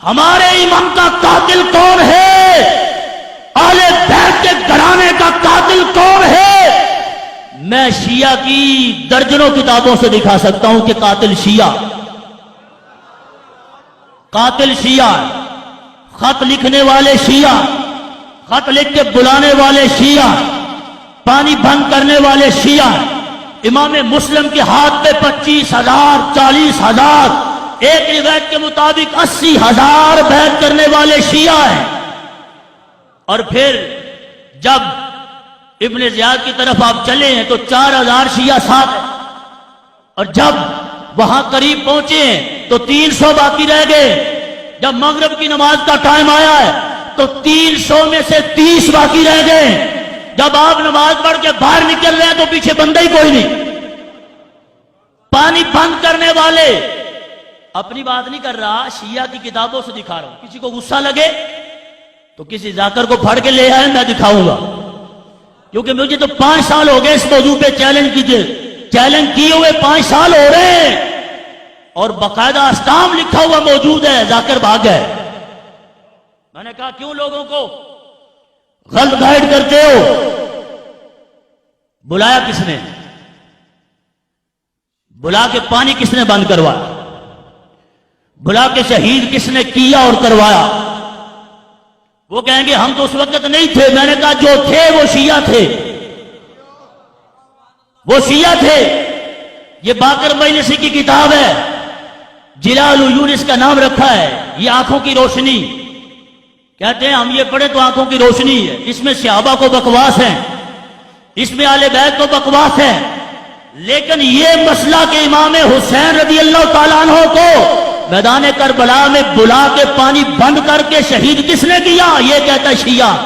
ہمارے امام کا قاتل کون ہے؟ اہل بیت کے گھرانے کا قاتل کون ہے؟ میں شیعہ کی درجنوں کتابوں سے دکھا سکتا ہوں کہ قاتل شیعہ خط لکھنے والے شیعہ، خط لکھ کے بلانے والے شیعہ، پانی بند کرنے والے شیعہ، امام مسلم کے ہاتھ پہ 25,000 40,000 ایک روایت کے مطابق 80,000 بیعت کرنے والے شیعہ ہیں۔ اور پھر جب ابن زیاد کی طرف آپ چلے ہیں تو 4,000 شیعہ ساتھ ہیں، اور جب وہاں قریب پہنچے ہیں تو 300 باقی رہ گئے۔ جب مغرب کی نماز کا ٹائم آیا ہے تو 300 میں سے 30 باقی رہ گئے۔ جب آپ نماز پڑھ کے باہر نکل رہے ہیں تو پیچھے بندہ ہی کوئی نہیں۔ پانی بند کرنے والے، اپنی بات نہیں کر رہا، شیعہ کی کتابوں سے دکھا رہا ہوں۔ کسی کو غصہ لگے تو کسی ذاکر کو پھڑ کے لے آئے، میں دکھاؤں گا، کیونکہ مجھے تو 5 سال ہو گئے اس موضوع پہ چیلنج کیے ہوئے 5 سال ہو رہے ہیں، اور باقاعدہ اسٹام لکھا ہوا موجود ہے، ذاکر بھاگ گئے۔ میں نے کہا کیوں لوگوں کو غلط گائیڈ کرتے ہو؟ بلایا کس نے؟ بلا کے پانی کس نے بند کروایا؟ بلا کے شہید کس نے کیا اور کروایا؟ وہ کہیں گے ہم تو اس وقت نہیں تھے۔ میں نے کہا جو تھے وہ شیعہ تھے، وہ شیعہ تھے۔ یہ باقر مجلسی کی کتاب ہے، جلال یونس کا نام رکھا ہے، یہ آنکھوں کی روشنی کہتے ہیں۔ ہم یہ پڑھے تو آنکھوں کی روشنی ہے، اس میں صحابہ کو بکواس ہے، اس میں اہل بیت کو بکواس ہے، لیکن یہ مسئلہ کہ امام حسین رضی اللہ تعالیٰ عنہ کو میدان کربلا میں بلا کے پانی بند کر کے شہید کس نے کیا، یہ کہتا ہے شیعہ۔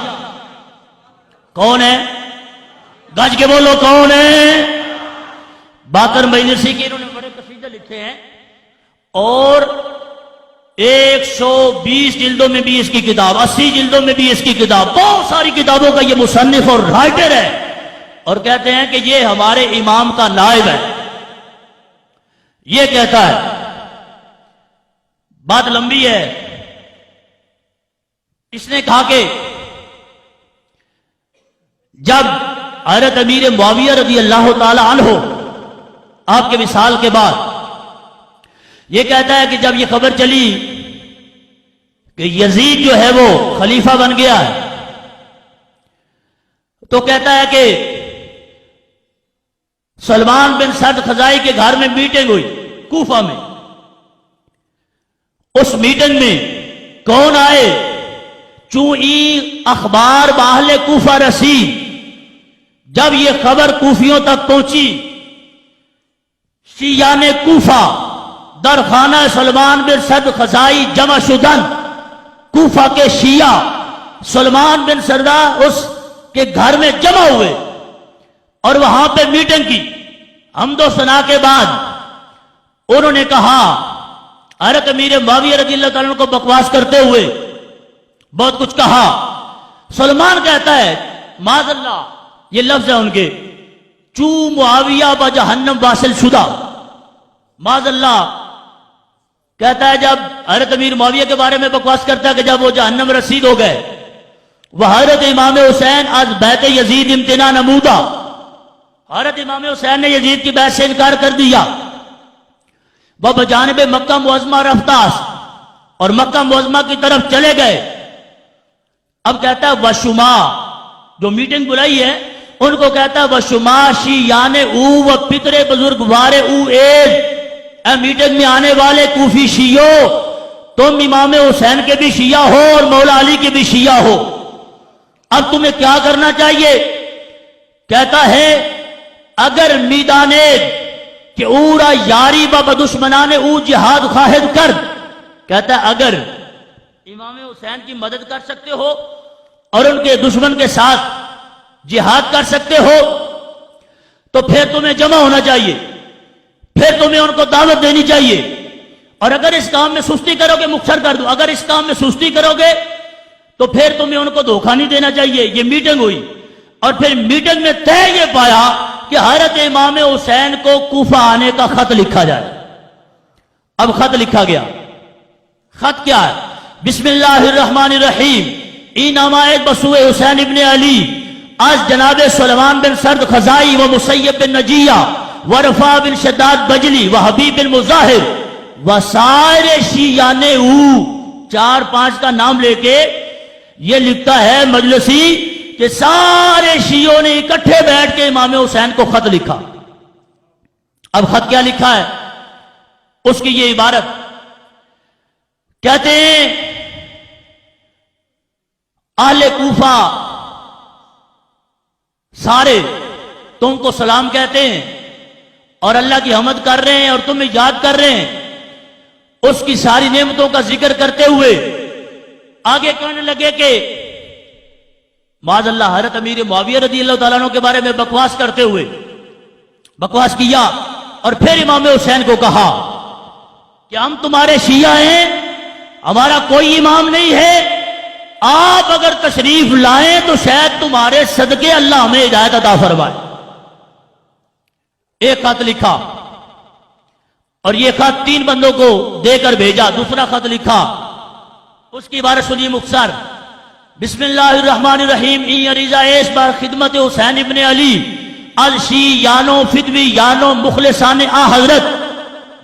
کون ہے؟ گج کے بولو کون ہے؟ باقر مجلسی کی انہوں نے بڑے قصیدے لکھے ہیں، اور 120 جلدوں میں بھی اس کی کتاب، 80 جلدوں میں بھی اس کی کتاب، بہت ساری کتابوں کا یہ مصنف اور رائٹر ہے، اور کہتے ہیں کہ یہ ہمارے امام کا نائب ہے۔ یہ کہتا ہے، بات لمبی ہے۔ اس نے کہا کہ جب حضرت امیر معاویہ رضی اللہ تعالی عنہ آپ کے وصال کے بعد، یہ کہتا ہے کہ جب یہ خبر چلی کہ یزید جو ہے وہ خلیفہ بن گیا ہے، تو کہتا ہے کہ سلمان بن سعد خزائی کے گھر میں میٹنگ ہوئی کوفہ میں۔ اس میٹنگ میں کون آئے؟ چونئی اخبار باہل کوفہ رسی، جب یہ خبر کوفیوں تک پہنچی، شیعان کوفہ در خانہ سلمان بن سعد خزائی جمع شدن، کوفہ کے شیعہ سلمان بن سعد اس کے گھر میں جمع ہوئے اور وہاں پہ میٹنگ کی۔ حمد و ثنا کے بعد انہوں نے کہا، حضرت امیر معاویہ رضی اللہ تعالیٰ کو بکواس کرتے ہوئے بہت کچھ کہا۔ سلمان کہتا ہے، معاذ اللہ، یہ لفظ ہے ان کے، چو معاویہ با جہنم واصل شدہ، معاذ اللہ، کہتا ہے جب حضرت امیر معاویہ کے بارے میں بکواس کرتا ہے کہ جب وہ جہنم رسید ہو گئے، وہ حضرت امام حسین از بیعت یزید امتناع نمودہ، حضرت امام حسین نے یزید کی بیعت سے انکار کر دیا۔ وہ بجانب مکہ معظمہ رفتاس، اور مکہ معظمہ کی طرف چلے گئے۔ اب کہتا ہے وشما، جو میٹنگ بلائی ہے ان کو کہتا ہے وشما شیعان او و پتر بزرگوار او ایز، اے میٹنگ میں آنے والے کوفی شیعو، تم امام حسین کے بھی شیعہ ہو اور مولا علی کے بھی شیعہ ہو، اب تمہیں کیا کرنا چاہیے؟ کہتا ہے اگر میدانے کہ اورا یاری با بدشمنان او جہاد خواہد کرد، کہتا ہے اگر امام حسین کی مدد کر سکتے ہو اور ان کے دشمن کے ساتھ جہاد کر سکتے ہو تو پھر تمہیں جمع ہونا چاہیے، پھر تمہیں ان کو دعوت دینی چاہیے، اور اگر اس کام میں سستی کرو گے، مختصر کر دو، اگر اس کام میں سستی کرو گے تو پھر تمہیں ان کو دھوکہ نہیں دینا چاہیے۔ یہ میٹنگ ہوئی، اور پھر میٹنگ میں طے یہ پایا کہ حضرت امام حسین کو کوفہ آنے کا خط لکھا جائے۔ اب خط لکھا گیا، خط کیا ہے؟ بسم اللہ الرحمن الرحیم ای نامہ بسوء حسین ابن علی از جناب سلمان بن سرد خزائی و مسیب بن نجیہ و رفاع بن شداد بجلی و حبیب بن مظاہر و سائر شیعان او، 4-5 کا نام لے کے یہ لکھتا ہے مجلسی کہ سارے شیعوں نے اکٹھے بیٹھ کے امام حسین کو خط لکھا۔ اب خط کیا لکھا ہے؟ اس کی یہ عبارت کہتے ہیں اہل کوفہ سارے تم کو سلام کہتے ہیں اور اللہ کی حمد کر رہے ہیں اور تمہیں یاد کر رہے ہیں۔ اس کی ساری نعمتوں کا ذکر کرتے ہوئے آگے کہنے لگے کہ معاذ اللہ حضرت امیر معاویہ رضی اللہ تعالیٰ عنہ کے بارے میں بکواس کرتے ہوئے بکواس کیا، اور پھر امام حسین کو کہا کہ ہم تمہارے شیعہ ہیں، ہمارا کوئی امام نہیں ہے، آپ اگر تشریف لائیں تو شاید تمہارے صدقے اللہ ہمیں ہدایت عطا فرمائے۔ ایک خط لکھا اور یہ خط 3 بندوں کو دے کر بھیجا۔ دوسرا خط لکھا، اس کی عبارت سنیے مختصر، بسم اللہ الرحمن الرحیم ای عریضہ ایس بار خدمت حسین ابن علی الشی یانو فدوی یانو مخلصان آ حضرت۔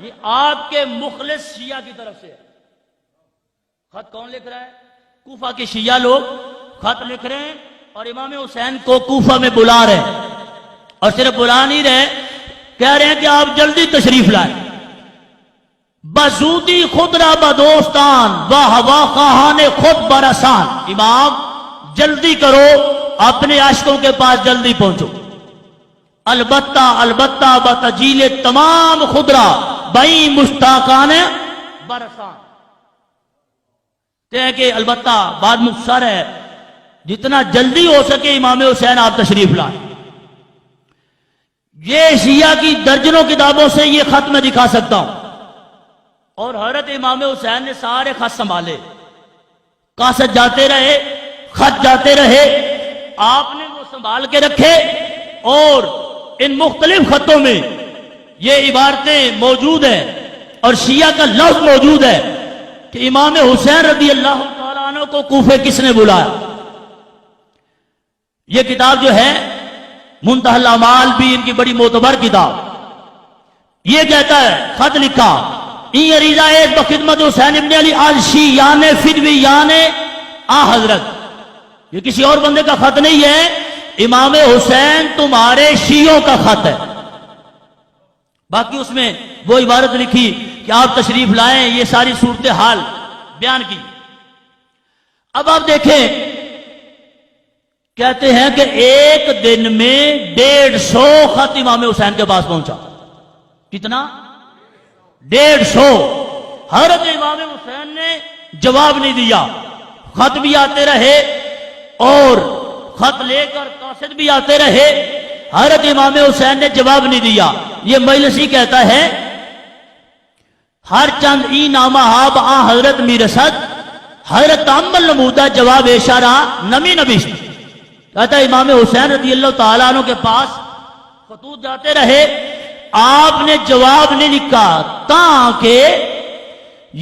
یہ آپ کے مخلص شیعہ کی طرف سے ہے۔ خط کون لکھ رہا ہے؟ کوفہ کے شیعہ لوگ خط لکھ رہے ہیں اور امام حسین کو کوفہ میں بلا رہے ہیں، اور صرف بلا نہیں رہے، کہہ رہے ہیں کہ آپ جلدی تشریف لائیں۔ بزودی خود را بدوستان و ہوا خواہان خود برسان، امام جلدی کرو، اپنے عاشقوں کے پاس جلدی پہنچو۔ البتہ البتہ بتجیل تمام خدرا بئی مشتاقان برسان، کہ البتہ بات مختصر ہے، جتنا جلدی ہو سکے امام حسین آپ تشریف لائیں۔ یہ شیعہ کی درجنوں کتابوں سے یہ خط میں دکھا سکتا ہوں، اور حضرت امام حسین نے سارے خط سنبھالے، کاسٹ جاتے رہے، خط جاتے رہے، آپ نے وہ سنبھال کے رکھے، اور ان مختلف خطوں میں یہ عبارتیں موجود ہیں اور شیعہ کا لفظ موجود ہے کہ امام حسین رضی اللہ تعالیٰ عنہ کو کوفے کس نے بلایا۔ یہ کتاب جو ہے منتہی الاعمال بھی ان کی بڑی معتبر کتاب، یہ کہتا ہے خط لکھا ای عریضہ ایس بخدمت حسین ابن علی آل شیعان فدویان آ حضرت۔ یہ کسی اور بندے کا خط نہیں ہے، امام حسین تمہارے شیعوں کا خط ہے۔ باقی اس میں وہ عبارت لکھی کہ آپ تشریف لائیں، یہ ساری صورتحال بیان کی۔ اب آپ دیکھیں، کہتے ہیں کہ ایک دن میں 150 خط امام حسین کے پاس پہنچا۔ کتنا؟ 150۔ حضرت امام حسین نے جواب نہیں دیا، خط بھی آتے رہے اور خط لے کر قاصد بھی آتے رہے، حضرت امام حسین نے جواب نہیں دیا۔ یہ مجلسی کہتا ہے ہر چند ای نامہ آب آ حضرت میرسد حضرت تعمل نمودہ جواب اشارہ نمی نبیشت۔ کہتا ہے امام حسین رضی اللہ تعالیٰ عنہ کے پاس خطوط جاتے رہے، آپ نے جواب نہیں لکھا، تاکہ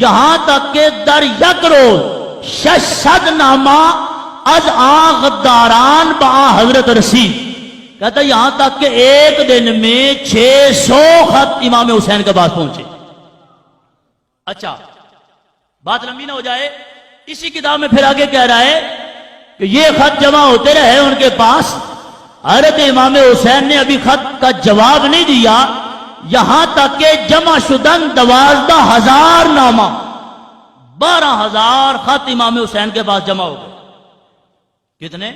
یہاں تک کہ در یک روز 600 نامہ از آ غداران با حضرت رسید۔ کہتا ہے یہاں تک کہ ایک دن میں 600 خط امام حسین کے پاس پہنچے۔ اچھا، بات لمبی نہ ہو جائے، اسی کتاب میں پھر آگے کہہ رہا ہے کہ یہ خط جمع ہوتے رہے ان کے پاس، حضرت امام حسین نے ابھی خط کا جواب نہیں دیا، یہاں تک کہ جمع شدن 12,000 نامہ، 12,000 خط امام حسین کے پاس جمع ہو گئے۔ کتنے؟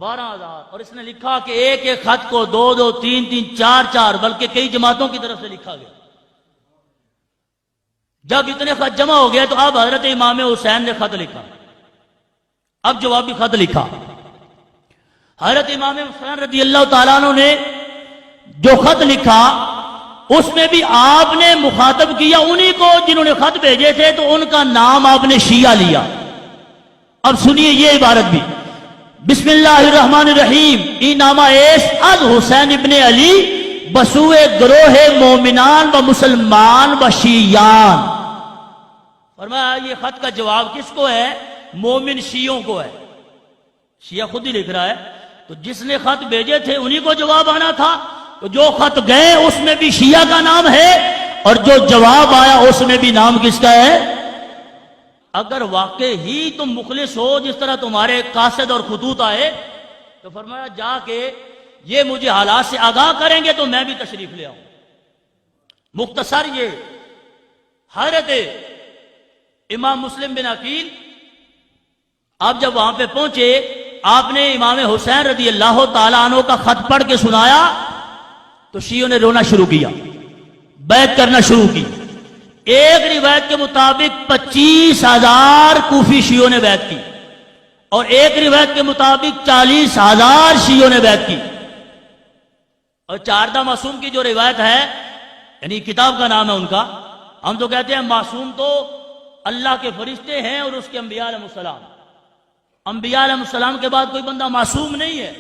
12,000۔ اور اس نے لکھا کہ ایک ایک خط کو 2-2 3-3 4-4 بلکہ کئی جماعتوں کی طرف سے لکھا گیا۔ جب اتنے خط جمع ہو گئے تو اب حضرت امام حسین نے خط لکھا، اب جوابی خط لکھا۔ حضرت امام حسین رضی اللہ تعالیٰ عنہ نے جو خط لکھا اس میں بھی آپ نے مخاطب کیا انہی کو جنہوں نے خط بھیجے تھے، تو ان کا نام آپ نے شیعہ لیا۔ اب سنیے یہ عبارت بھی، بسم اللہ الرحمن الرحیم ای نامہ ایس از حسین ابن علی بسوئے گروہ مومنان و مسلمان و شیعان۔ فرمایا یہ خط کا جواب کس کو ہے؟ مومن شیعوں کو ہے. شیعہ خود ہی لکھ رہا ہے. تو جس نے خط بھیجے تھے انہی کو جواب آنا تھا. تو جو خط گئے اس میں بھی شیعہ کا نام ہے اور جو جواب آیا اس میں بھی نام کس کا ہے؟ اگر واقع ہی تم مخلص ہو جس طرح تمہارے قاصد اور خطوط آئے تو فرمایا جا کے یہ مجھے حالات سے آگاہ کریں گے تو میں بھی تشریف لے آؤں. مختصر یہ حضرت امام مسلم بن عقیل آپ جب وہاں پہ پہنچے آپ نے امام حسین رضی اللہ تعالیٰ عنہ کا خط پڑھ کے سنایا تو شیعوں نے رونا شروع کیا، بیعت کرنا شروع کی. ایک روایت کے مطابق 25,000 کوفی شیعوں نے بیعت کی اور ایک روایت کے مطابق 40,000 شیعوں نے بیعت کی. اور چاردہ معصوم کی جو روایت ہے یعنی کتاب کا نام ہے ان کا، ہم تو کہتے ہیں معصوم تو اللہ کے فرشتے ہیں اور اس کے انبیاء علیہ السلام. انبیاء علیہ السلام کے بعد کوئی بندہ معصوم نہیں ہے،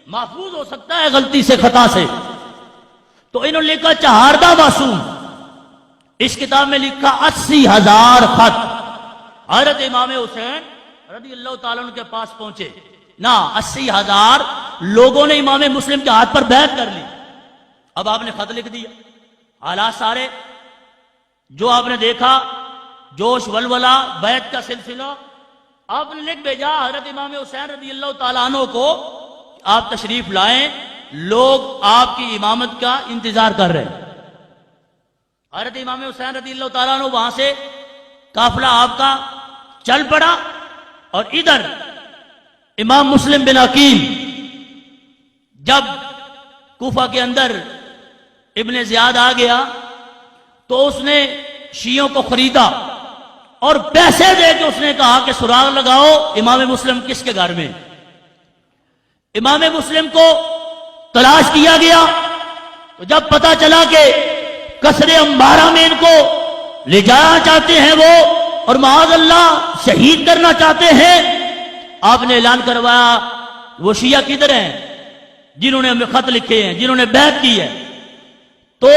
محفوظ ہو سکتا ہے غلطی سے خطا سے. تو انہوں نے لکھا چہاردہ معصوم. اس کتاب میں لکھا 80,000 خط حضرت امام حسین رضی اللہ تعالیٰ عنہ کے پاس پہنچے نا. 80,000 لوگوں نے امام مسلم کے ہاتھ پر بیعت کر لی. اب آپ نے خط لکھ دیا، حالات سارے جو آپ نے دیکھا، جوش ولولہ بیعت کا سلسلہ آپ نے لکھ بھیجا حضرت امام حسین رضی اللہ تعالیٰ عنہ کو آپ تشریف لائیں، لوگ آپ کی امامت کا انتظار کر رہے ہیں. حضرت امام حسین رضی اللہ تعالیٰ عنہ وہاں سے قافلہ آپ کا چل پڑا اور ادھر امام مسلم بن عقیل جب کوفہ کے اندر ابن زیاد آ گیا تو اس نے شیعوں کو خریدا اور پیسے دے کے اس نے کہا کہ سراغ لگاؤ امام مسلم کس کے گھر میں. امام مسلم کو تلاش کیا گیا تو جب پتا چلا کہ قصر امبارہ میں ان کو لے جانا چاہتے ہیں وہ اور معاذ اللہ شہید کرنا چاہتے ہیں، آپ نے اعلان کروایا وہ شیعہ کدھر ہیں جنہوں نے ہمیں خط لکھے ہیں، جنہوں نے بیعت کی ہے. تو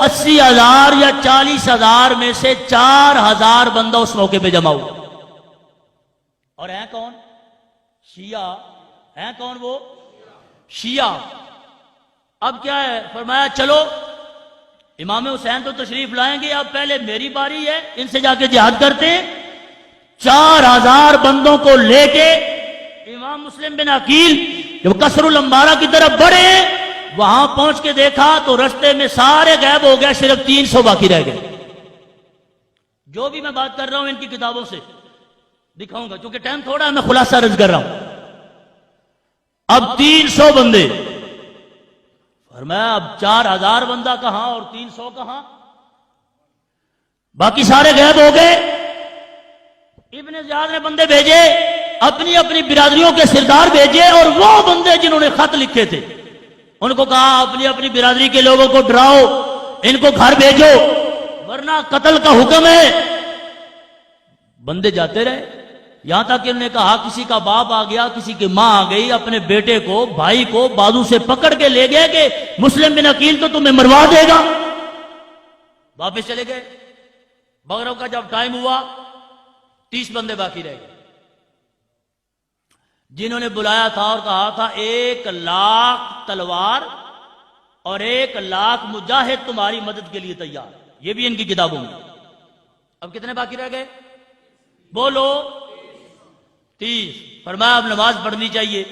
80,000 یا 40,000 میں سے 4,000 بندہ اس موقع پہ جمع ہوا. اور ہیں کون؟ شیعہ. ہیں کون وہ؟ شیعہ. اب کیا ہے؟ فرمایا چلو امام حسین تو تشریف لائیں گے، اب پہلے میری باری ہے، ان سے جا کے جہاد کرتے ہیں. 4,000 بندوں کو لے کے امام مسلم بن عقیل جب قصر الانبارہ کی طرف بڑھے وہاں پہنچ کے دیکھا تو رستے میں سارے غائب ہو گئے، صرف 300 باقی رہ گئے. جو بھی میں بات کر رہا ہوں ان کی کتابوں سے دکھاؤں گا کیونکہ ٹائم تھوڑا ہے، میں خلاصہ عرض کر رہا ہوں. اب 300 بندے، فرمایا اب 4,000 بندہ کہاں اور 300 کہاں؟ باقی سارے غائب ہو گئے. ابن زیاد نے بندے بھیجے، اپنی اپنی برادریوں کے سردار بھیجے اور وہ بندے جنہوں نے خط لکھے تھے ان کو کہا اپنی اپنی برادری کے لوگوں کو ڈراؤ، ان کو گھر بھیجو ورنہ قتل کا حکم ہے. بندے جاتے رہے یہاں تک کہ انہوں نے کہا کسی کا باپ آ گیا، کسی کی ماں آ گئی، اپنے بیٹے کو بھائی کو بازو سے پکڑ کے لے گئے کہ مسلم بن عقیل تو تمہیں مروا دے گا. واپس چلے گئے. مغرب کا جب ٹائم ہوا 30 بندے باقی رہ گئے جنہوں نے بلایا تھا اور کہا تھا 1,00,000 تلوار اور 1,00,000 مجاہد تمہاری مدد کے لیے تیار. یہ بھی ان کی کتابوں میں. اب کتنے باقی رہ گئے؟ بولو 30. فرمایا اب نماز پڑھنی چاہیے.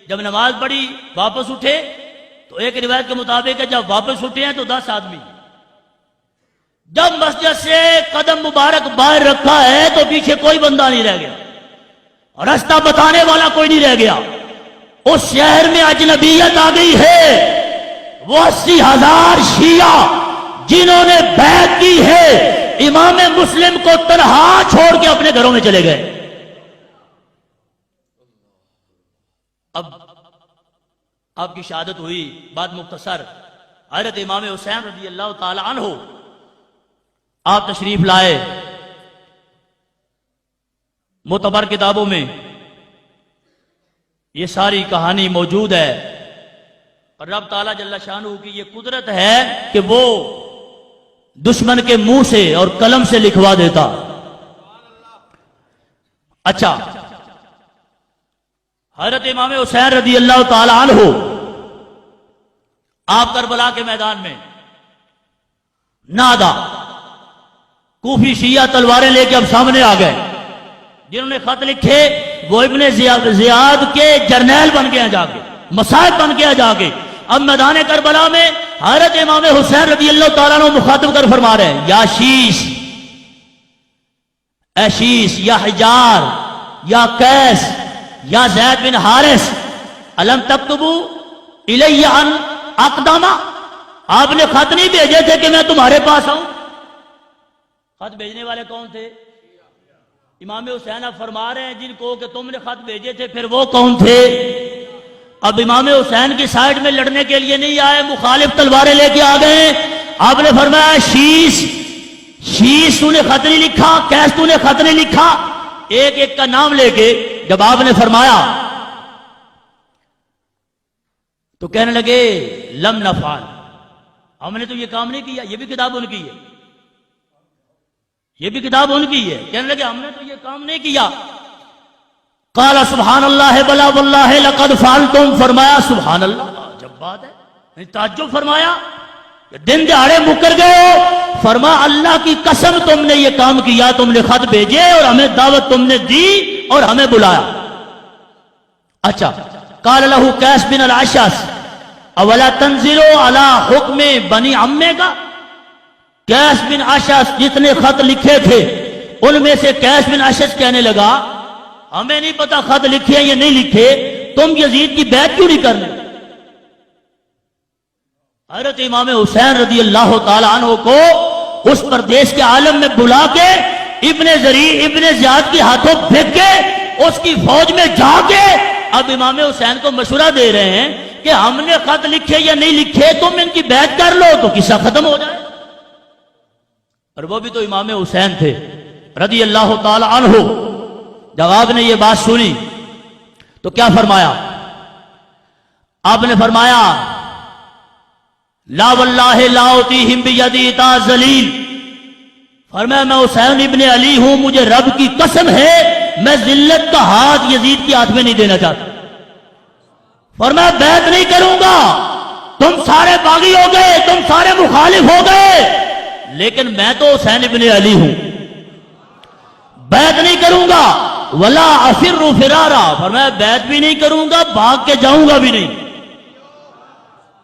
جب نماز پڑھی واپس اٹھے تو ایک روایت کے مطابق ہے جب واپس اٹھے ہیں تو 10 آدمی. جب مسجد سے قدم مبارک باہر رکھا ہے تو پیچھے کوئی بندہ نہیں رہ گیا، رستہ بتانے والا کوئی نہیں رہ گیا. اس شہر میں اجنبیت آ گئی ہے. وہ 80,000 شیعہ جنہوں نے بیعت کی ہے امام مسلم کو تنہا چھوڑ کے اپنے گھروں میں چلے گئے. اب آپ کی شہادت ہوئی. بات مختصر، حضرت امام حسین رضی اللہ تعالی عنہ آپ تشریف لائے. معتبر کتابوں میں یہ ساری کہانی موجود ہے اور رب تعالیٰ جل شانہ کی یہ قدرت ہے کہ وہ دشمن کے منہ سے اور قلم سے لکھوا دیتا. اچھا، حضرت امام حسین رضی اللہ تعالی عنہ آپ کربلا کے میدان میں نادا کوفی شیعہ تلواریں لے کے اب سامنے آ گئے. جنہوں نے خط لکھے وہ ابن زیاد کے جرنیل بن گئے جا کے، مصاحب بن گیا جا کے. اب میدان کربلا میں حضرت امام حسین رضی اللہ تعالیٰ عنہ مخاطب کر فرما رہے ہیں، یا شیش، اے شیش، یا حجار، یا قیس، یا زید بن حارث، الم تکتبو الی ان اقدامہ، آپ نے خط نہیں بھیجے تھے کہ میں تمہارے پاس آؤں؟ خط بھیجنے والے کون تھے؟ امام حسین اب فرما رہے ہیں جن کو کہ تم نے خط بھیجے تھے، پھر وہ کون تھے؟ اب امام حسین کی سائیڈ میں لڑنے کے لیے نہیں آئے، مخالف تلواریں لے کے آ گئے. آپ نے فرمایا شیش، شیش تو نے خط نہیں لکھا، کیس تو نے خط نہیں لکھا. ایک ایک کا نام لے کے جب آپ نے فرمایا تو کہنے لگے لم نفعل، ہم نے تو یہ کام نہیں کیا. یہ بھی کتاب ان کی ہے، یہ بھی کتاب ان کی ہے. کہنے لگے ہم نے تو یہ کام نہیں کیا. قال سبحان اللہ بلا واللہ لقد فعلتم، فرمایا سبحان اللہ، جب بات ہے، تعجب فرمایا دن دہاڑے مکر گئے ہو. فرما اللہ کی قسم تم نے یہ کام کیا، تم نے خط بھیجے اور ہمیں دعوت تم نے دی اور ہمیں بلایا. اچھا، قال له قیس بن الاشعث اولا تنزلوا علی حکم بنی عمے کا. قیس بن اشعث جتنے خط لکھے تھے ان میں سے قیس بن اشعث کہنے لگا ہمیں نہیں پتا خط لکھے یا نہیں لکھے، تم یزید کی بیعت کیوں نہیں کرنے؟ حضرت امام حسین رضی اللہ تعالی عنہ کو اس پردیس کے عالم میں بلا کے ابن زیاد کے ہاتھوں پھینک کے اس کی فوج میں جا کے اب امام حسین کو مشورہ دے رہے ہیں کہ ہم نے خط لکھے یا نہیں لکھے، تم ان کی بیعت کر لو تو قصہ ختم ہو جائے. اور وہ بھی تو امام حسین تھے رضی اللہ تعالی عنہ. جب آپ نے یہ بات سنی تو کیا فرمایا؟ آپ نے فرمایا لا واللہ لا اطیہم بیدی تا ذلیل، فرمایا میں حسین ابن علی ہوں، مجھے رب کی قسم ہے میں ذلت کا ہاتھ یزید کے ہاتھ میں نہیں دینا چاہتا. فرمایا بیعت نہیں کروں گا، تم سارے باغی ہو گئے، تم سارے مخالف ہو گئے، لیکن میں تو حسین ابن علی ہوں، بیعت نہیں کروں گا. ولا افر فرارا، فرمایا بیعت بھی نہیں کروں گا، بھاگ کے جاؤں گا بھی نہیں.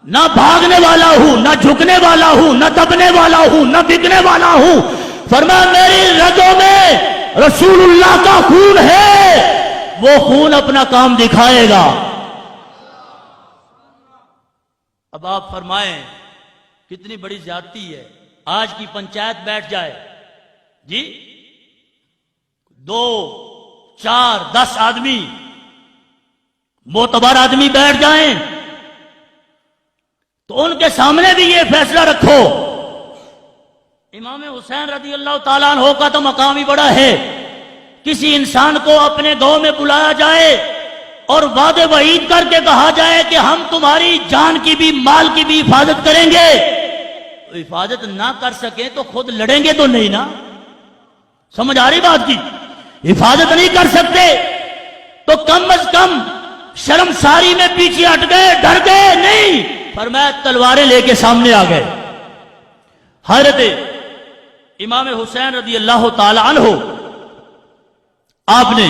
نہ بھاگنے والا ہوں، نہ جھکنے والا ہوں، نہ دبنے والا ہوں، نہ بکنے والا ہوں. فرمایا میری رگوں میں رسول اللہ کا خون ہے، وہ خون اپنا کام دکھائے گا. اب آپ فرمائیں کتنی بڑی زیادتی ہے. آج کی پنچایت بیٹھ جائے جی، 2 4 10 آدمی معتبر آدمی بیٹھ جائیں تو ان کے سامنے بھی یہ فیصلہ رکھو. امام حسین رضی اللہ تعالیٰ عنہ کا تو مقام ہی بڑا ہے. کسی انسان کو اپنے گاؤں میں بلایا جائے اور وعدے وعید کر کے کہا جائے کہ ہم تمہاری جان کی بھی مال کی بھی حفاظت کریں گے، تو حفاظت نہ کر سکیں تو خود لڑیں گے تو نہیں نا؟ سمجھ آ رہی بات کی؟ حفاظت نہیں کر سکتے تو کم از کم شرمساری میں پیچھے ہٹ گئے، ڈر گئے نہیں، فرمایا تلواریں لے کے سامنے آ گئے. حضرت امام حسین رضی اللہ تعالی عنہ آپ نے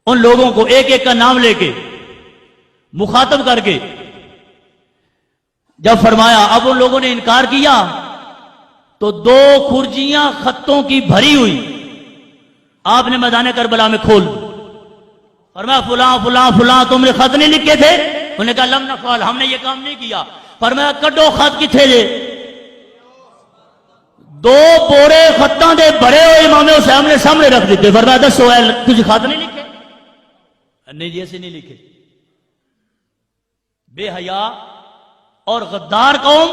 ان لوگوں کو ایک ایک کا نام لے کے مخاطب کر کے جب فرمایا، اب ان لوگوں نے انکار کیا تو 2 کھرجیاں خطوں کی بھری ہوئی آپ نے میدان کربلا میں کھول. فرمایا فلاں فلاں فلاں تم نے خط نہیں لکھے تھے؟ انہوں نے کہا لم نفعل، ہم نے یہ کام نہیں کیا. فرمایا کڈو خط کتھے جے؟ 2 بورے خطاں دے بھرے ہوئے امام حسین نے سامنے رکھ دیتے. فرمایا دسو تجھے خط نہیں لکھے؟ نہیں جی ایسے نہیں لکھے. بے حیا اور غدار قوم،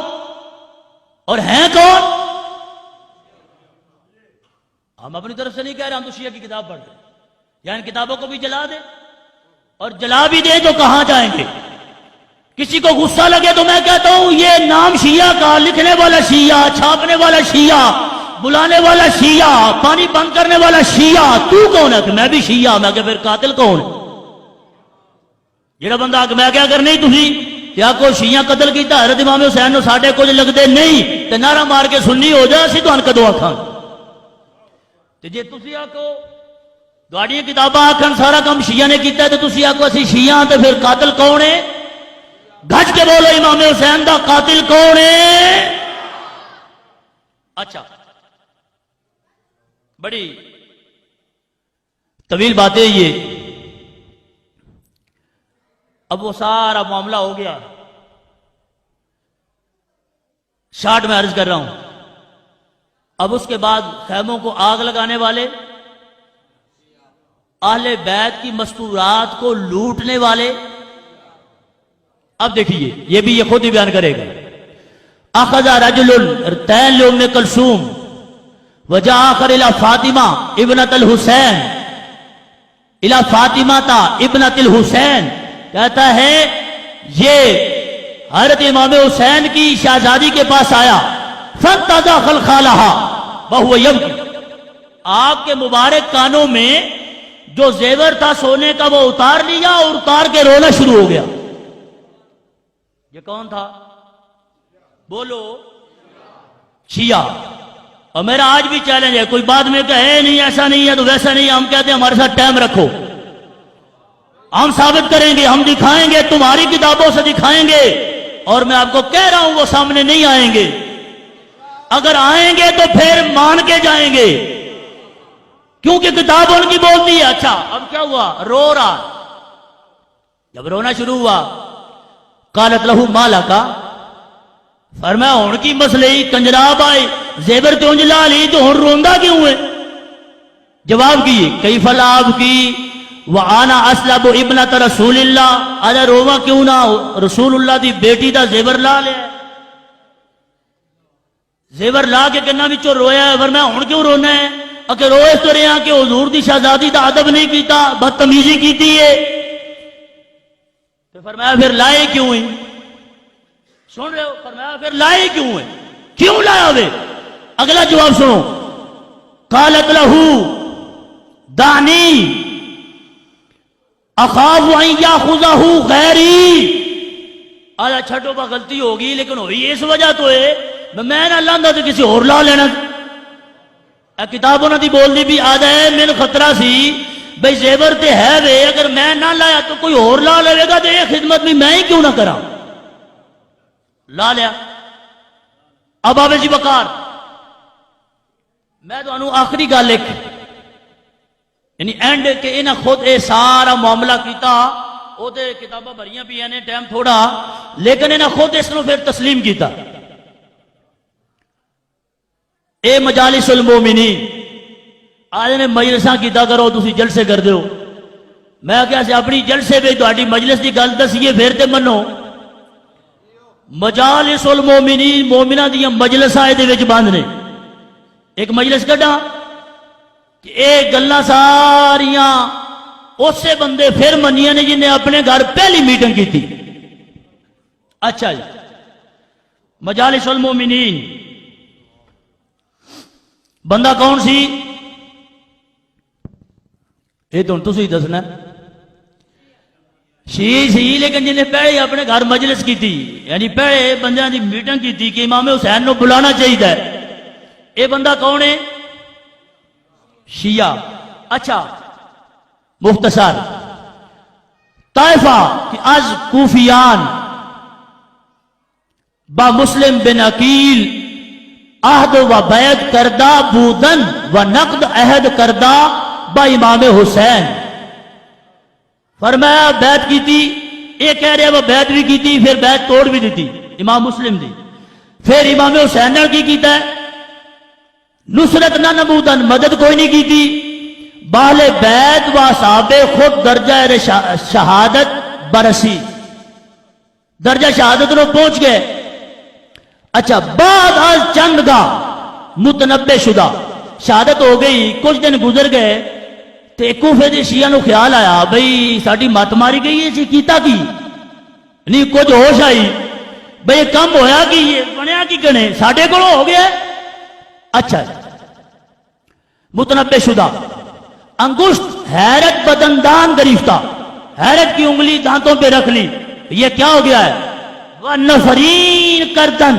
اور ہیں کون؟ ہم اپنی طرف سے نہیں کہہ رہے، ہم تو شیعہ کی کتاب پڑھ رہے ہیں. یا ان کتابوں کو بھی جلا دیں، اور جلا بھی دیں تو کہاں جائیں گے؟ کسی کو غصہ لگے تو میں کہتا ہوں یہ نام شیعہ کا، لکھنے والا شیعہ، چھاپنے والا شیعہ، بلانے والا شیعہ، پانی بند کرنے والا شیعہ، تو کون ہے؟ کہ میں بھی شیعہ۔ میں کہ پھر قاتل کون ہے؟ جڑا بندہ کہ میں کیا کر نہیں تھی کیا کو شیعہ قتل کیتا حضرت امام حسین نو ساڈے کچھ لگدے نہیں تے نعرہ مار کے سنی ہو جا اسی تہن کدو آکھاں تے جے تسی آکھو گاڑیاں کتاباں آکھن سارا کام شیعہ نے کیتا ہے تے تسی آکھو اسی شیعہ تے پھر قاتل کون ہے؟ گھج کے بولو امام حسین دا قاتل کون ہے؟ اچھا بڑی طویل باتیں یہ، اب وہ سارا معاملہ ہو گیا، شارٹ میں عرض کر رہا ہوں۔ اب اس کے بعد خیموں کو آگ لگانے والے، اہل بیت کی مستورات کو لوٹنے والے، اب دیکھیے یہ بھی یہ خود ہی بیان کرے گا۔ اخذ رجل تین ام کلثوم وجاء آخر الى فاطمہ ابنت الحسین الى فاطمہ تا ابنت الحسین، کہتا ہے یہ حضرت امام حسین کی شہزادی کے پاس آیا، فانتزع خلخالہا وہو یبکی، آپ کے مبارک کانوں میں جو زیور تھا سونے کا وہ اتار لیا اور اتار کے رونا شروع ہو گیا۔ یہ کون تھا؟ بولو، شیعہ۔ اور میرا آج بھی چیلنج ہے، کوئی بعد میں کہے نہیں ایسا نہیں ہے تو ویسا نہیں ہے، ہم کہتے ہیں ہمارے ساتھ ٹائم رکھو، ہم ثابت کریں گے، ہم دکھائیں گے، تمہاری کتابوں سے دکھائیں گے، اور میں آپ کو کہہ رہا ہوں وہ سامنے نہیں آئیں گے، اگر آئیں گے تو پھر مان کے جائیں گے، کیونکہ کتاب ان کی بولتی ہے۔ اچھا اب کیا ہوا؟ رو رہا، جب رونا شروع ہوا، قالت لہو ما لکا، فرمایا ہن کی مسئلے ہی کنجراب آئے زیور تو انجلا لی تو ہن روندا کیوں ہے؟ جواب کیے کیف لاب کی وآنا اسلب ابنت رسول اللہ، آجا رواں کیوں نہ رسول اللہ دی بیٹی دا زیور لا لیا، زیور لا کے کنا وچوں رویا ہے، فرمایا ہن کیوں رونا ہے؟ اگر روئے تو رہا کہ حضور دی شہزادی دا ادب نہیں کیتا، بدتمیزی کیتی ہے، تو فرمایا پھر لائے کیوں ہیں؟ سن رہے ہو؟ فرمایا پھر لائے کیوں ہیں؟ کیوں لایا ہوئے؟ اگلا جواب سنو، قالت لہو دانی اخاف ان یاخذہ غیری، آجا چھٹو با غلطی ہوگی لیکن ہوئی اس وجہ تو ہے میں نہ لاندا تو کسی اور لا لینا، کتابوں نے دی بول دی بھی آدھا ہے، من خطرہ سی بھئی زیور تے ہے وے، اگر میں نہ لایا تو کوئی اور لا لے گا، تو یہ خدمت بھی میں ہی کیوں نہ کرا، لا لیا۔ اب آوے جی وقار، میں تو انہوں آخری گل ایک یعنی اینڈ کہ انہاں خود اے سارا معاملہ کیتا، او تے کتاباں بھریاں بھی ہیں، ٹائم تھوڑا، لیکن انہاں خود اس نو پھر تسلیم کیتا۔ اے مجالس المومنین، آج نے مجلساں کیتا کرو، تسی جلسے کر دیو، میں کیا سے اپنی جلسے بھی تہاڈی مجلس دی گل دسیے پھر تے منو، مجالس المومنین مومنہ دیاں مجلساں دے وچ بند نے، ایک مجلس کڈا کہ ایک گلاں ساریاں اسے بندے پھر منیاں نے جنہیں اپنے گھر پہلی میٹنگ کی تھی۔ اچھا جی، مجالس المومنین بندہ کون سی؟ یہ تو تسی دسنا، شیعہ سی لیکن جنہیں پہلے اپنے گھر مجلس کی تھی، یعنی پہلے بندیاں دی میٹنگ کی تھی کہ امام حسین نو بلانا چاہیے، یہ بندہ کون ہے؟ شیعہ۔ اچھا مختصر طائفہ کہ از کوفیان با مسلم بن عقیل عہد و بیعت کردہ بودن و نقد عہد کردہ با امام حسین، فرمایا بیعت کی تھی، یہ کہہ رہے وہ بیعت بھی کی تھی، پھر بیعت توڑ بھی دی تھی امام مسلم دی، پھر امام حسین نے کی کیتا ہے نصرت نہ نبودن، مدد کوئی نہیں کی تھی، باہل بیت و صحابہ خود درجہ شہادت برسی، درجہ شہادت نو پہنچ گئے۔ اچھا بعد از چند گاہ متنبع شدہ، شہادت ہو گئی، کچھ دن گزر گئے تے کوفے دے شیعہ نو خیال آیا بھئی ساڈی مت ماری گئی ہے، کیتا کی نہیں، کچھ ہوش آئی بھئی کم ہویا کی، یہ بنیا کی گنے ساڈے کو ہو گیا۔ اچھا متنبع شدہ، انگشت حیرت بدندان گریفتہ، حیرت کی انگلی دانتوں پہ رکھ لی، یہ کیا ہو گیا ہے؟ وہ نفرین کردن،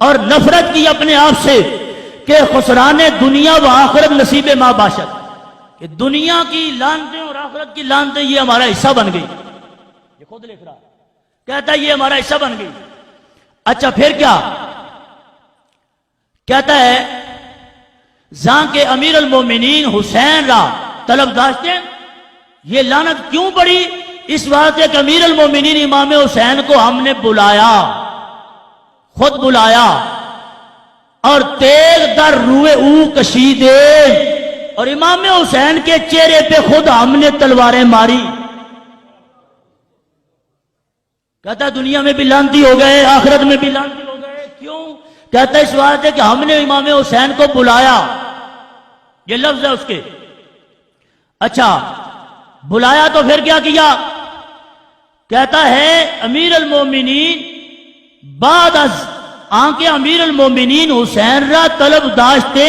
اور نفرت کی اپنے آپ سے کہ خسران دنیا و آخرت نصیب ما باشد، کہ دنیا کی لعنتیں اور آخرت کی لعنتیں یہ ہمارا حصہ بن گئی. یہ خود لکھ رہا کہتا ہے یہ ہمارا حصہ بن گئی. اچھا پھر کیا کہتا ہے؟ زاں کے امیر المومنین حسین را طلب داشتے ہیں. یہ لعنت کیوں پڑی؟ اس بات ہے کہ امیر المومنین امام حسین کو ہم نے بلایا، خود بلایا، اور تیغ در روئے او کشیدے، اور امام حسین کے چہرے پہ خود ہم نے تلواریں ماری. کہتا ہے دنیا میں بھی لعنتی ہو گئے، آخرت میں بھی لعنتی ہو گئے. کیوں؟ کہتا ہے اس بات ہے کہ ہم نے امام حسین کو بلایا، یہ لفظ ہے اس کے. اچھا بلایا تو پھر کیا کیا؟ کہتا ہے امیر المومنین بعد از آنکہ امیر المومنین حسین را طلب داشتے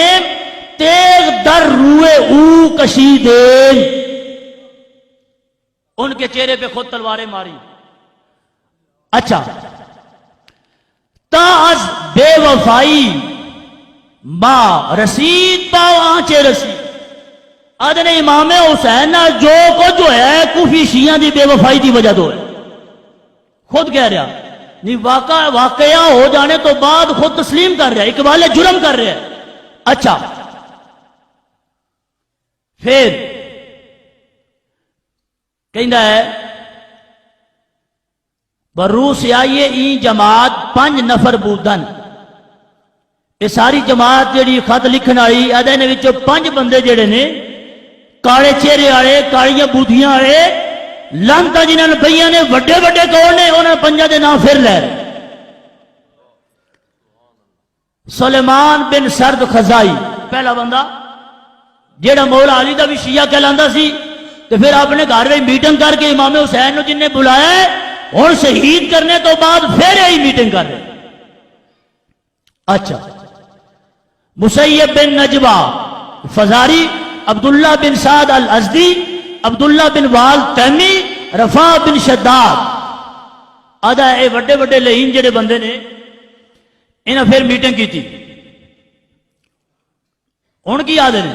تیغ در روئے او کشیدین، ان کے چہرے پہ خود تلواریں ماری. اچھا تا از بے وفائی ما رسید پاؤ آنچے رسید. ادنے امام حسین جو کو جو ہے کوفی شیعہ دی بے وفائی دی وجہ تو ہے، خود کہہ رہا نہیں، واقعہ ہو جانے تو بعد خود تسلیم کر رہا ہے، اقبال جرم کر رہا ہے. اچھا پھر کہندا ہے بروس آئیے این جماعت 5 نفر بودن. یہ ساری جماعت جیڑی خط لکھن والی ادے نے وچوں 5 بندے جڑے نے کالے چہرے والے، کالیاں بوتھیاں والے، لانتا جنہاں نے پئیاں نے، وڈے وڈے کون نے، انہاں 5 دے نام پھر لے. سلیمان بن سرد خزائی پہلا بندہ، جیڑا مولا علی دا بھی شیعہ کہلاندا سی، تو پھر اپنے گھر میں میٹنگ کر کے امام حسین نو جن نے بلایا ہے اور شہید کرنے تو بعد پھر یہی میٹنگ کر رہے. اچھا مسیب بن نجوہ فزاری، عبداللہ بن سعد الازدی، عبداللہ بن وال تیمی، رفاع بن شداد. آدھا اے وڈے وڈے لہین جڑے بندے نے انہاں پھر میٹنگ کی تھی. ہن کی آدھے نے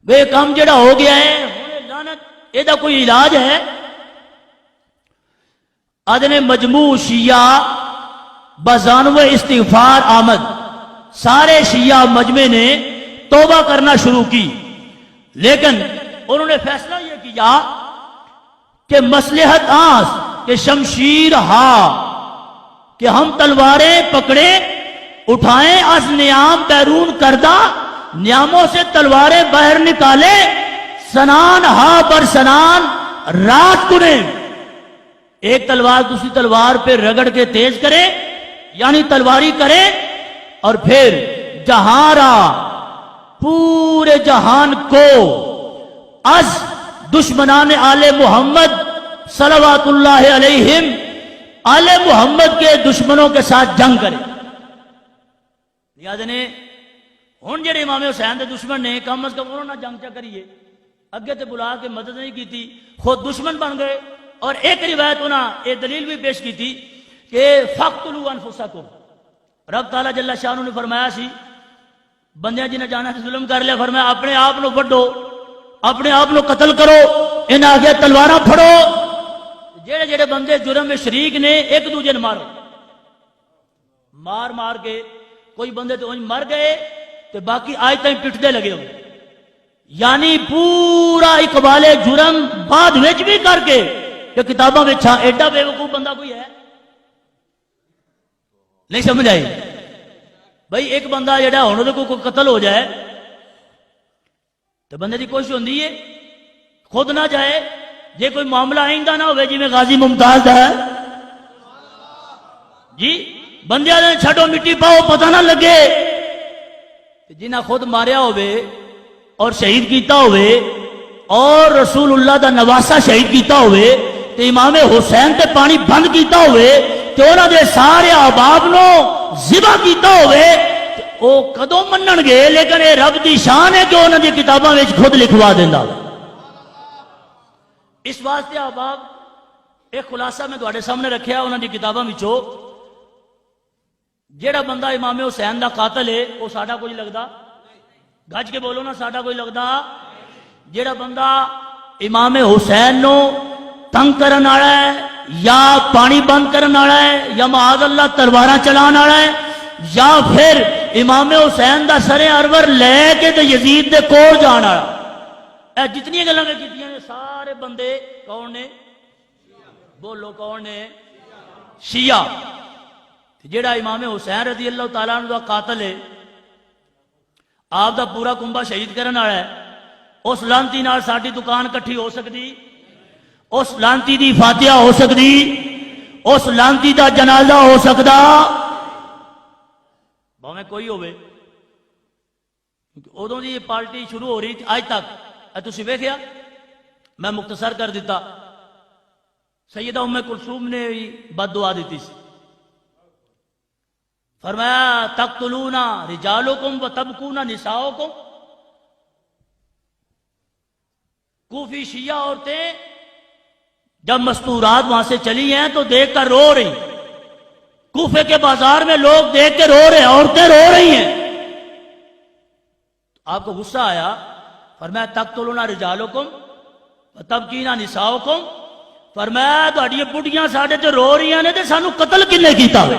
بے کام جڑا ہو گیا ہے لعنت اے دا کوئی علاج ہے؟ آدھے نے مجموع شیعہ بزانو استغفار آمد، سارے شیعہ مجمع نے توبہ کرنا شروع کی، لیکن انہوں نے فیصلہ یہ کیا کہ مصلحت آس کہ شمشیر ہا، کہ ہم تلواریں پکڑیں، اٹھائیں، از نیام بیرون کردہ، نیاموں سے تلواریں باہر نکالیں، سنان ہا بر سنان رات کنیں، ایک تلوار دوسری تلوار پہ رگڑ کے تیز کرے، یعنی تلواری کرے، اور پھر جہاں پورے جہان کو از دشمنان آل محمد صلوات اللہ علیہم، آل محمد کے دشمنوں کے ساتھ جنگ کرے. یاد نے ہن جڑے امام حسین دے دشمن نے کم از کم انہوں نے جنگ چا کریے، اگے تے بلا کے مدد نہیں کی تھی، خود دشمن بن گئے. اور ایک روایت انہاں یہ دلیل بھی پیش کی تھی کہ فقتلوا انفسکم، رب تعالیٰ جل شانہ نے فرمایا سی بندیاں جنہیں جانا سے ظلم کر لیا، فرمایا اپنے آپ نو وڈو، اپنے آپ نو قتل کرو، ان آگے تلواراں پھڑو، جڑے جڑے بندے جرم میں شریک نے ایک دوجے نے مارو، مار مار کے کوئی بندے تو مر گئے تو باقی آج تک پٹھتے لگے ہو. یعنی پورا اقبال جرم بعد وچ بھی کر کے کہ کتاباں وچ ایڈا بے وقوف بندہ کوئی ہے نہیں. سمجھ آئی بھائی؟ ایک بندہ جڑا ہن دے کوئی قتل ہو جائے تو بندے دی کوشش ہوندی ہے خود نہ جائے، جے کوئی معاملہ آئندہ نہ ہوئے جی میں غازی ممتاز ہے جی بندے نے چھڈو مٹی پاؤ پتہ نہ لگے، جنہ خود ماریا ہوئے اور شہید کیتا ہوئے اور رسول اللہ دا نواسا شہید کیتا ہوئے تے امام حسین تے پانی بند کیتا ہوئے تے انہاں دے سارے احباب نو ذبح کیتا ہوئے، وہ کدوں منن گے، لیکن یہ رب دی شان ہے کہ انہوں نے کتاباں میں خود لکھوا دینا۔ اس واسطے احباب ایک خلاصہ میں تواڈے سامنے رکھیا انہوں نے کتاباں وچوں، جیڑا بندہ امام حسین دا قاتل ہے وہ ساڈا کوئی لگدا، گج کے بولو نا، ساڈا کوئی لگدا۔ جیڑا بندہ امام حسین نو تنگ کرن والا ہے، یا پانی بند کرن والا ہے، یا معاذ اللہ تلواراں چلان والا ہے، یا پھر امام حسین دا سر ارور لے کے تے یزید دے کول جان والا، اے جتنی گلاں میں کیتیاں نے سارے بندے کون نے؟ بولو کون نے؟ شیعہ۔ جیڑا امام حسین رضی اللہ تعالیٰ عنہ دا قاتل ہے، آپ دا پورا کنبہ شہید کرن والا ہے، اس لانتی نال ساڈی دکان کٹھی ہو سکتی؟ اس لانتی دی فاتحہ ہو سکتی؟ اس لانتی دا جنازہ ہو سکتا؟ بھاویں کوئی ہوئے، کیونکہ ادوں دی یہ پارٹی شروع ہو رہی تھی آج تک تسی ویکھیا، میں مختصر کر دیتا، سیدہ ام کلثوم نے بھی بد دعا دیتی سی، فرمایا تقتلون رجالکم و تبکون نساؤکم۔ کوفی شیعہ عورتیں جب مستورات وہاں سے چلی ہیں تو دیکھ کر رو رہی، کوفے کے بازار میں لوگ دیکھ کے رو رہے ہیں، عورتیں رو رہی ہیں۔ آپ کو غصہ آیا، فرمایا تقتلون رجالکم و تبکین نساؤکم، فرمایا تہاڈیاں بڑھیاں ساڈے تے رو رہی ہیں نے تے سانو قتل کنے کیتا ہوئے؟